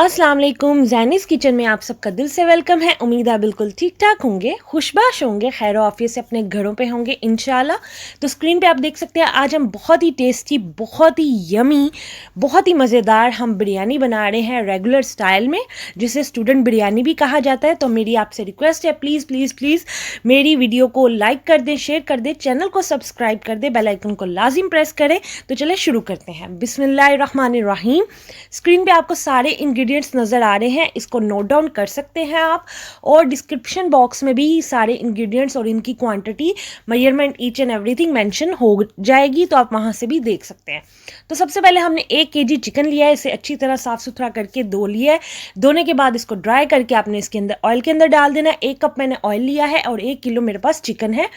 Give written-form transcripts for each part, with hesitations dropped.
अस्सलाम वालेकुम। ज़ैनिस किचन में आप सबका दिल से वेलकम है। उम्मीद है बिल्कुल ठीक ठाक होंगे, खुशबाश होंगे, खैर आफियत से अपने घरों पे होंगे इंशाल्लाह। तो स्क्रीन पे आप देख सकते हैं आज हम बहुत ही टेस्टी, बहुत ही यमी, बहुत ही मज़ेदार हम बिरयानी बना रहे हैं रेगुलर स्टाइल में, जिसे स्टूडेंट बिरयानी भी कहा जाता है। तो मेरी आपसे रिक्वेस्ट है, प्लीज़ प्लीज़ प्लीज़ मेरी वीडियो को लाइक कर दें, शेयर कर दें, चैनल को सब्सक्राइब कर दें, बेल आइकन को लाजिम प्रेस करें। तो चले शुरू करते हैं। बिस्मिल्लाहिर्रहमानिर्रहीम। स्क्रीन पे आपको सारे इंग्रेडिएंट्स नज़र आ रहे हैं, इसको नोट डाउन कर सकते हैं आप, और डिस्क्रिप्शन बॉक्स में भी सारे इंग्रेडिएंट्स और इनकी quantity, measurement, each and everything mention हो जाएगी, तो आप वहाँ से भी देख सकते हैं। तो सबसे पहले हमने 1 केजी चिकन लिया है, इसे अच्छी तरह साफ़ सुथरा करके धो लिया है। धोने के बाद इसको ड्राई करके आपने इसके अंदर ऑयल के अंदर डाल देना है। 1 कप मैंने ऑयल लिया है और 1 किलो मेरे पास चिकन है,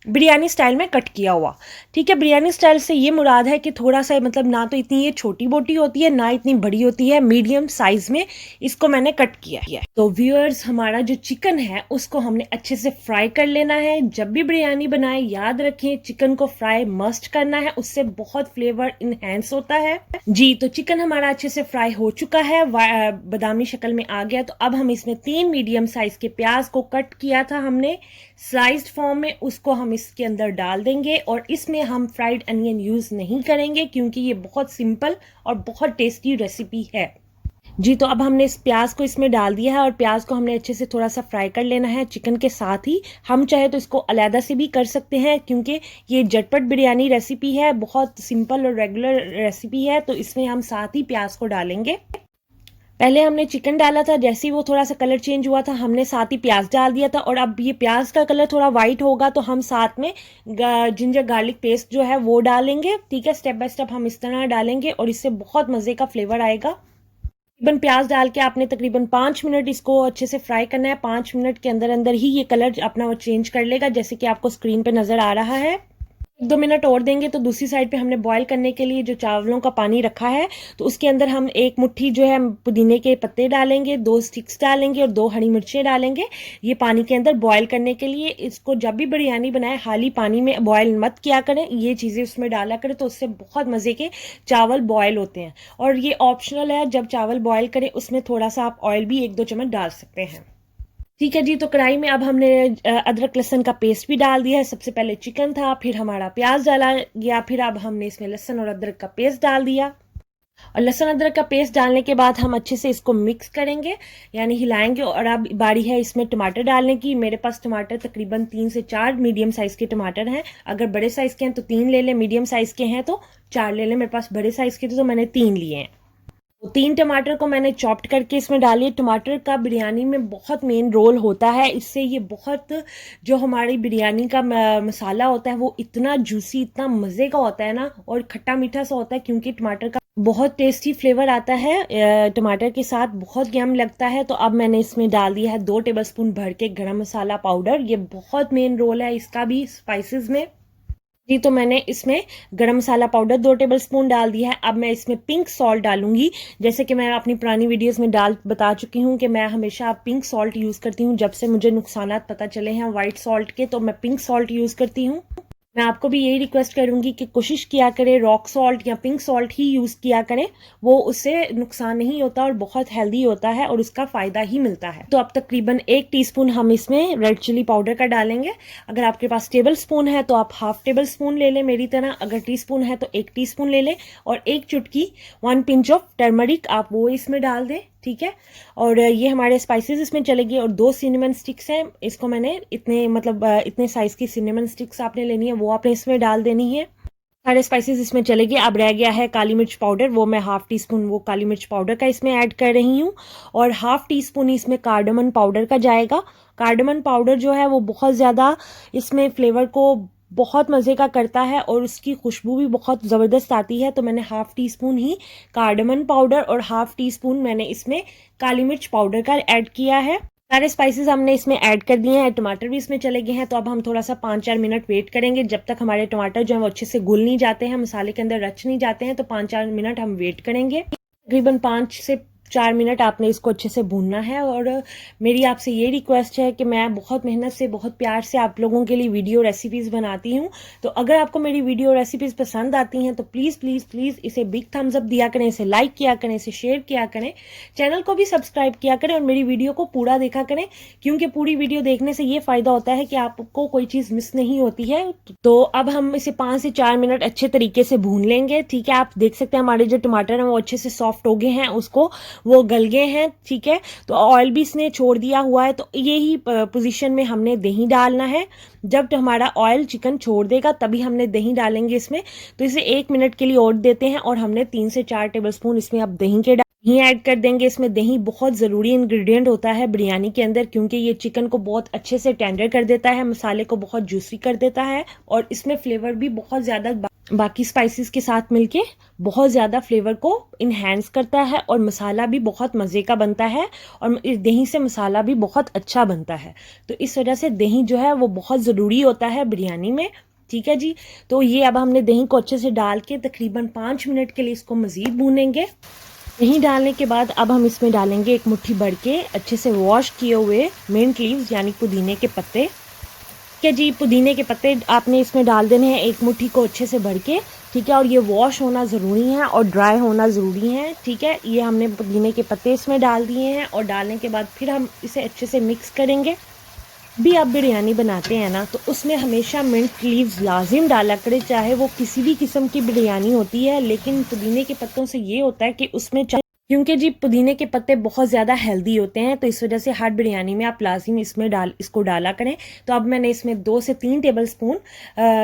बिरयानी स्टाइल में कट किया हुआ। ठीक है, बिरयानी स्टाइल से ये मुराद है कि थोड़ा सा मतलब ना तो इतनी ये छोटी बोटी होती है ना इतनी बड़ी होती है, मीडियम साइज में इसको मैंने कट किया है। तो व्यूअर्स, हमारा जो चिकन है उसको हमने अच्छे से फ्राई कर लेना है। जब भी बिरयानी बनाए याद रखें चिकन को फ्राई मस्ट करना है, उससे बहुत फ्लेवर इनहेंस होता है जी। तो चिकन हमारा अच्छे से फ्राई हो चुका है, बादामी शक्ल में आ गया। तो अब हम इसमें 3 मीडियम साइज के प्याज को कट किया था हमने स्लाइस्ड फॉर्म में, उसको हम इसके अंदर डाल देंगे। और इसमें हम फ्राइड अनियन यूज़ नहीं करेंगे क्योंकि ये बहुत सिंपल और बहुत टेस्टी रेसिपी है जी। तो अब हमने इस प्याज को इसमें डाल दिया है और प्याज को हमने अच्छे से थोड़ा सा फ्राई कर लेना है चिकन के साथ ही। हम चाहे तो इसको अलहदा से भी कर सकते हैं क्योंकि ये झटपट बिरयानी रेसिपी है, बहुत सिंपल और रेगुलर रेसिपी है। तो इसमें हम साथ ही प्याज को डालेंगे। पहले हमने चिकन डाला था, जैसे ही वो थोड़ा सा कलर चेंज हुआ था हमने साथ ही प्याज डाल दिया था। और अब ये प्याज का कलर थोड़ा वाइट होगा तो हम साथ में जिंजर गार्लिक पेस्ट जो है वो डालेंगे। ठीक है, स्टेप बाय स्टेप हम इस तरह डालेंगे और इससे बहुत मज़े का फ्लेवर आएगा। तकरीबन प्याज डाल के आपने तकरीबन 5 मिनट इसको अच्छे से फ्राई करना है। 5 मिनट के अंदर अंदर ही ये कलर अपना वो चेंज कर लेगा, जैसे कि आपको स्क्रीन पे नज़र आ रहा है। 1-2 मिनट और देंगे तो दूसरी साइड पे हमने बॉईल करने के लिए जो चावलों का पानी रखा है तो उसके अंदर हम 1 मुट्ठी जो है पुदीने के पत्ते डालेंगे, 2 स्टिक्स डालेंगे और 2 हरी मिर्चें डालेंगे ये पानी के अंदर बॉईल करने के लिए। इसको जब भी बिरयानी बनाए खाली पानी में बॉईल मत किया करें, ये चीज़ें उसमें डाला करें तो उससे बहुत मज़े के चावल बॉयल होते हैं। और ये ऑप्शनल है, जब चावल बॉयल करें उसमें थोड़ा सा आप ऑयल भी 1-2 चम्मच डाल सकते हैं। ठीक है जी। तो कढ़ाई में अब हमने अदरक लहसुन का पेस्ट भी डाल दिया है। सबसे पहले चिकन था, फिर हमारा प्याज डाला गया, फिर अब हमने इसमें लहसुन और अदरक का पेस्ट डाल दिया। और लहसुन अदरक का पेस्ट डालने के बाद हम अच्छे से इसको मिक्स करेंगे, यानी हिलाएंगे। और अब बारी है इसमें टमाटर डालने की। मेरे पास टमाटर तकरीबन 3 से 4 मीडियम साइज़ के टमाटर हैं। अगर बड़े साइज़ के हैं तो 3 ले लें, मीडियम साइज़ के हैं तो 4 ले लें। मेरे पास बड़े साइज़ के थे तो मैंने 3 लिए हैं। तो 3 टमाटर को मैंने चॉप्ड करके इसमें डालिए। टमाटर का बिरयानी में बहुत मेन रोल होता है, इससे ये बहुत जो हमारी बिरयानी का मसाला होता है वो इतना जूसी, इतना मज़े का होता है ना, और खट्टा मीठा सा होता है क्योंकि टमाटर का बहुत टेस्टी फ्लेवर आता है टमाटर के साथ, बहुत यम लगता है। तो अब मैंने इसमें डाल दिया है 2 टेबलस्पून भर के गरम मसाला पाउडर। ये बहुत मेन रोल है इसका भी स्पाइसेस में जी। तो मैंने इसमें गरम मसाला पाउडर 2 टेबलस्पून डाल दिया है। अब मैं इसमें पिंक सॉल्ट डालूंगी, जैसे कि मैं अपनी पुरानी वीडियोस में बता चुकी हूँ कि मैं हमेशा पिंक सॉल्ट यूज़ करती हूँ। जब से मुझे नुकसानात पता चले हैं वाइट सॉल्ट के, तो मैं पिंक सॉल्ट यूज़ करती हूँ। मैं आपको भी यही रिक्वेस्ट करूंगी कि कोशिश किया करें रॉक सॉल्ट या पिंक सॉल्ट ही यूज़ किया करें, वो उससे नुकसान नहीं होता और बहुत हेल्दी होता है और उसका फ़ायदा ही मिलता है। तो अब तकरीबन 1 टीस्पून हम इसमें रेड चिली पाउडर का डालेंगे। अगर आपके पास टेबल स्पून है तो आप हाफ टेबल स्पून ले लें मेरी तरह, अगर टीस्पून है तो 1 टीस्पून ले लें। और 1 चुटकी 1 पिंच ऑफ टर्मरिक आप वो इसमें डाल दें। ठीक है, और ये हमारे स्पाइसेस इसमें चलेगी। और 2 सिनेमन स्टिक्स हैं, इसको मैंने इतने साइज़ की सिनेमन स्टिक्स आपने लेनी है, वो आपने इसमें डाल देनी है। सारे स्पाइसेस इसमें चलेगी। अब रह गया है काली मिर्च पाउडर, वो मैं हाफ टी स्पून वो काली मिर्च पाउडर का इसमें ऐड कर रही हूँ। और हाफ टी स्पून इसमें कार्डमन पाउडर का जाएगा। कार्डमन पाउडर जो है वो बहुत ज़्यादा इसमें फ्लेवर को बहुत मज़े का करता है और उसकी खुशबू भी बहुत ज़बरदस्त आती है। तो मैंने हाफ टी स्पून ही कार्डमन पाउडर और हाफ टी स्पून मैंने इसमें काली मिर्च पाउडर का ऐड किया है। सारे स्पाइसेस हमने इसमें ऐड कर दिए हैं, टमाटर भी इसमें चले गए हैं। तो अब हम थोड़ा सा 5-4 मिनट वेट करेंगे जब तक हमारे टमाटर जो है वो अच्छे से घुल नहीं जाते हैं, मसाले के अंदर रच नहीं जाते हैं। तो 5-4 मिनट हम वेट करेंगे। तकरीबन 5 से 4 मिनट आपने इसको अच्छे से भूनना है। और मेरी आपसे ये रिक्वेस्ट है कि मैं बहुत मेहनत से, बहुत प्यार से आप लोगों के लिए वीडियो रेसिपीज़ बनाती हूँ। तो अगर आपको मेरी वीडियो रेसिपीज़ पसंद आती हैं तो प्लीज़ प्लीज़ प्लीज़ इसे बिग थम्स अप दिया करें, इसे लाइक किया करें, इसे शेयर किया करें, चैनल को भी सब्सक्राइब किया करें और मेरी वीडियो को पूरा देखा करें, क्योंकि पूरी वीडियो देखने से ये फ़ायदा होता है कि आपको कोई चीज़ मिस नहीं होती है। तो अब हम इसे 5 से 4 मिनट अच्छे तरीके से भून लेंगे। ठीक है, आप देख सकते हैं हमारे जो टमाटर हैं वो अच्छे से सॉफ्ट हो गए हैं, उसको वो गल गए हैं। ठीक है, तो ऑयल भी इसने छोड़ दिया हुआ है। तो यही पोजीशन में हमने दही डालना है। जब हमारा ऑयल चिकन छोड़ देगा तभी हमने दही डालेंगे इसमें। तो इसे 1 मिनट के लिए और देते हैं और हमने 3 से 4 टेबलस्पून इसमें अब दही के दही ऐड कर देंगे। इसमें दही बहुत ज़रूरी इंग्रेडिएंट होता है बिरयानी के अंदर, क्योंकि ये चिकन को बहुत अच्छे से टेंडर कर देता है, मसाले को बहुत जूसी कर देता है और इसमें फ्लेवर भी बहुत ज़्यादा बाकी स्पाइसेस के साथ मिलके बहुत ज़्यादा फ्लेवर को इन्हेंस करता है और मसाला भी बहुत मज़े का बनता है और इस दही से मसाला भी बहुत अच्छा बनता है। तो इस वजह से दही जो है वो बहुत ज़रूरी होता है बिरयानी में। ठीक है जी, तो ये अब हमने दही को अच्छे से डाल के तकरीबन 5 मिनट के लिए इसको मज़ीद भूनेंगे। दही डालने के बाद अब हम इसमें डालेंगे 1 मुट्ठी भर के अच्छे से वॉश किए हुए मिंट लीव्स यानी पुदीने के पत्ते। ठीक है जी, पुदीने के पत्ते आपने इसमें डाल देने हैं 1 मुट्ठी को अच्छे से भर के। ठीक है, और ये वॉश होना ज़रूरी है और ड्राई होना ज़रूरी है। ठीक है, ये हमने पुदीने के पत्ते इसमें डाल दिए हैं और डालने के बाद फिर हम इसे अच्छे से मिक्स करेंगे। भी आप बिरयानी बनाते हैं ना तो उसमें हमेशा मिंट लीव्स लाजिम डाला करें, चाहे वो किसी भी किस्म की बिरयानी होती है। लेकिन पुदीने के पत्तों से ये होता है कि उसमें क्योंकि जी पुदीने के पत्ते बहुत ज़्यादा हेल्दी होते हैं, तो इस वजह से हर बिरयानी में आप लाजिम इसको डाला करें। तो अब मैंने इसमें 2 से 3 टेबलस्पून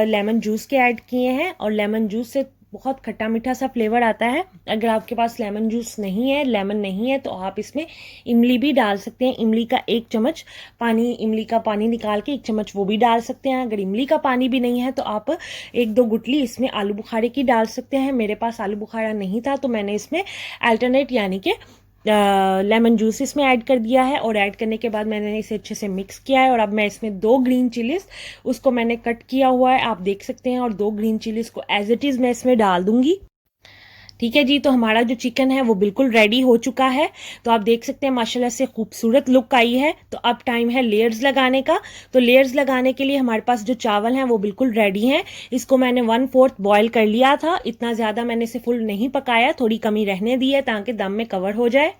लेमन जूस के ऐड किए हैं और लेमन जूस से बहुत खट्टा मीठा सा फ्लेवर आता है। अगर आपके पास लेमन जूस नहीं है, लेमन नहीं है, तो आप इसमें इमली भी डाल सकते हैं। इमली का 1 चम्मच इमली का पानी निकाल के 1 चम्मच वो भी डाल सकते हैं। अगर इमली का पानी भी नहीं है तो आप 1-2 गुटली इसमें आलू बुखारे की डाल सकते हैं। मेरे पास आलू बुखारा नहीं था तो मैंने इसमें अल्टरनेट यानी कि लेमन जूस इसमें ऐड कर दिया है और ऐड करने के बाद मैंने इसे अच्छे से मिक्स किया है। और अब मैं इसमें 2 ग्रीन चिलीज़ उसको मैंने कट किया हुआ है, आप देख सकते हैं, और 2 ग्रीन चिलीज़ को एज इट इज़ मैं इसमें डाल दूंगी। ठीक है जी, तो हमारा जो चिकन है वो बिल्कुल रेडी हो चुका है। तो आप देख सकते हैं माशाल्लाह से खूबसूरत लुक आई है। तो अब टाइम है लेयर्स लगाने का। तो लेयर्स लगाने के लिए हमारे पास जो चावल हैं वो बिल्कुल रेडी हैं। इसको मैंने 1/4 बॉयल कर लिया था, इतना ज़्यादा मैंने इसे फुल नहीं पकाया, थोड़ी कमी रहने दी है ताकि दम में कवर हो जाए।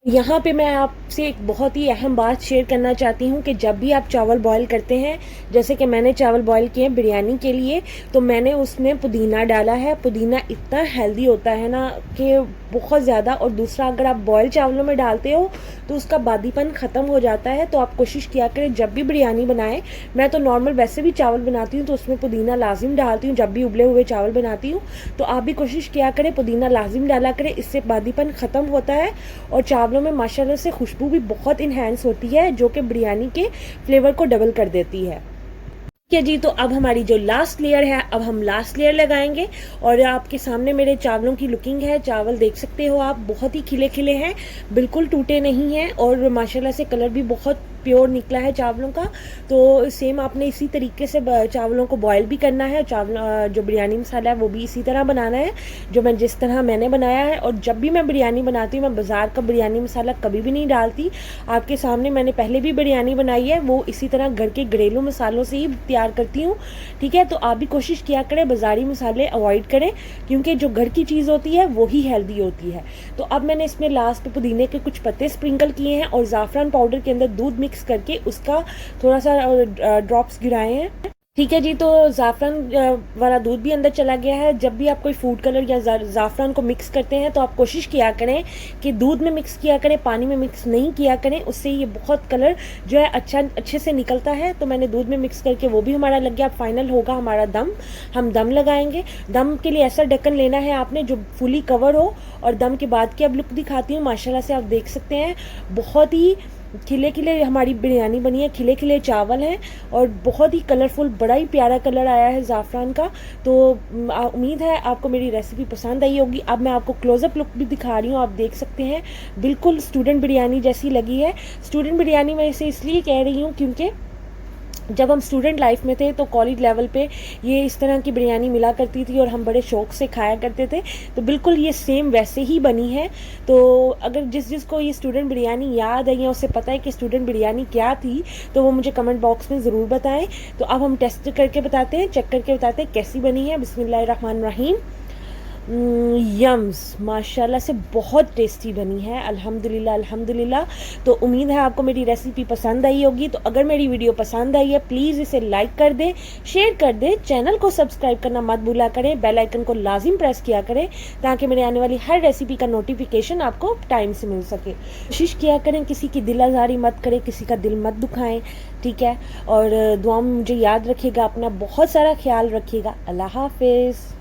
यहाँ पे मैं आपसे एक बहुत ही अहम बात शेयर करना चाहती हूँ कि जब भी आप चावल बॉईल करते हैं, जैसे कि मैंने चावल बॉईल किए हैं बिरयानी के लिए, तो मैंने उसमें पुदीना डाला है। पुदीना इतना हेल्दी होता है ना कि बहुत ज़्यादा। और दूसरा, अगर आप बॉयल चावलों में डालते हो तो उसका बादीपन ख़त्म हो जाता है। तो आप कोशिश किया करें जब भी बिरयानी बनाएं, मैं तो नॉर्मल वैसे भी चावल बनाती हूँ तो उसमें पुदीना लाजिम डालती हूँ जब भी उबले हुए चावल बनाती हूँ। तो आप भी कोशिश किया करें पुदीना लाजिम डाला करें, इससे बादीपन ख़त्म होता है और चावलों में माशाल्लाह से खुशबू भी बहुत इन्हेंस होती है, जो कि बिरयानी के फ्लेवर को डबल कर देती है। ठीक है जी, तो अब हमारी जो लास्ट लेयर है, अब हम लास्ट लेयर लगाएंगे। और आपके सामने मेरे चावलों की लुकिंग है, चावल देख सकते हो आप, बहुत ही खिले खिले हैं, बिल्कुल टूटे नहीं हैं और माशाल्लाह से कलर भी बहुत प्योर निकला है चावलों का। तो सेम आपने इसी तरीके से चावलों को बॉयल भी करना है। चावल जो बिरयानी मसाला है वो भी इसी तरह बनाना है जो जिस तरह मैंने बनाया है। और जब भी मैं बिरयानी बनाती हूँ, मैं बाज़ार का बिरयानी मसाला कभी भी नहीं डालती। आपके सामने मैंने पहले भी बिरयानी बनाई है, वो इसी तरह घर के घरेलू मसालों से ही तैयार करती हूँ। ठीक है, तो आप भी कोशिश किया करें बाज़ारी मसाले अवॉइड करें, क्योंकि जो घर की चीज़ होती है वो ही हेल्दी होती है। तो अब मैंने इसमें लास्ट पे पुदीने के कुछ पत्ते स्प्रिंकल किए हैं और ज़ाफ़रान पाउडर के अंदर दूध मिक्स करके उसका थोड़ा सा ड्रॉप्स गिराए हैं। ठीक है जी, तो ज़ाफ़रान वाला दूध भी अंदर चला गया है। जब भी आप कोई फूड कलर या ज़ाफ़रान को मिक्स करते हैं तो आप कोशिश किया करें कि दूध में मिक्स किया करें, पानी में मिक्स नहीं किया करें, उससे ये बहुत कलर जो है अच्छे से निकलता है। तो मैंने दूध में मिक्स करके वो भी हमारा लग गया। अब फाइनल होगा हमारा दम। हम दम लगाएंगे। दम के लिए ऐसा ढक्कन लेना है आपने जो फुली कवर हो। और दम के बाद की अब लुक दिखाती हूँ। माशाल्लाह से आप देख सकते हैं बहुत ही खिले खिले हमारी बिरयानी बनी है, खिले खिले चावल हैं और बहुत ही कलरफुल, बड़ा ही प्यारा कलर आया है ज़ाफ़रान का। तो उम्मीद है आपको मेरी रेसिपी पसंद आई होगी। अब मैं आपको क्लोज़अप लुक भी दिखा रही हूँ, आप देख सकते हैं बिल्कुल स्टूडेंट बिरयानी जैसी लगी है। स्टूडेंट बिरयानी मैं इसे इसलिए कह रही हूँ क्योंकि जब हम स्टूडेंट लाइफ में थे तो कॉलेज लेवल पे ये इस तरह की बिरयानी मिला करती थी और हम बड़े शौक़ से खाया करते थे। तो बिल्कुल ये सेम वैसे ही बनी है। तो अगर जिसको ये स्टूडेंट बिरयानी याद है या उसे पता है कि स्टूडेंट बिरयानी क्या थी, तो वो मुझे कमेंट बॉक्स में ज़रूर बताएं। तो अब हम टेस्ट करके बताते हैं, चेक करके बताते हैं कैसी बनी है। बिस्मिल्लाहिर्रहमानिर्रहीम। यम्स, माशाल्लाह से बहुत टेस्टी बनी है। अल्हम्दुलिल्लाह अल्हम्दुलिल्लाह। तो उम्मीद है आपको मेरी रेसिपी पसंद आई होगी। तो अगर मेरी वीडियो पसंद आई है प्लीज़ इसे लाइक कर दें, शेयर कर दें, चैनल को सब्सक्राइब करना मत भूला करें, बेल आइकन को लाजिम प्रेस किया करें ताकि मेरे आने वाली हर रेसिपी का नोटिफिकेशन आपको टाइम से मिल सके। कोशिश किया करें, किसी की दिल आज़ारी मत करें, किसी का दिल मत दुखाएं, ठीक है। और दुआ में मुझे याद रखिएगा, अपना बहुत सारा ख्याल रखिएगा। अल्लाह हाफिज़।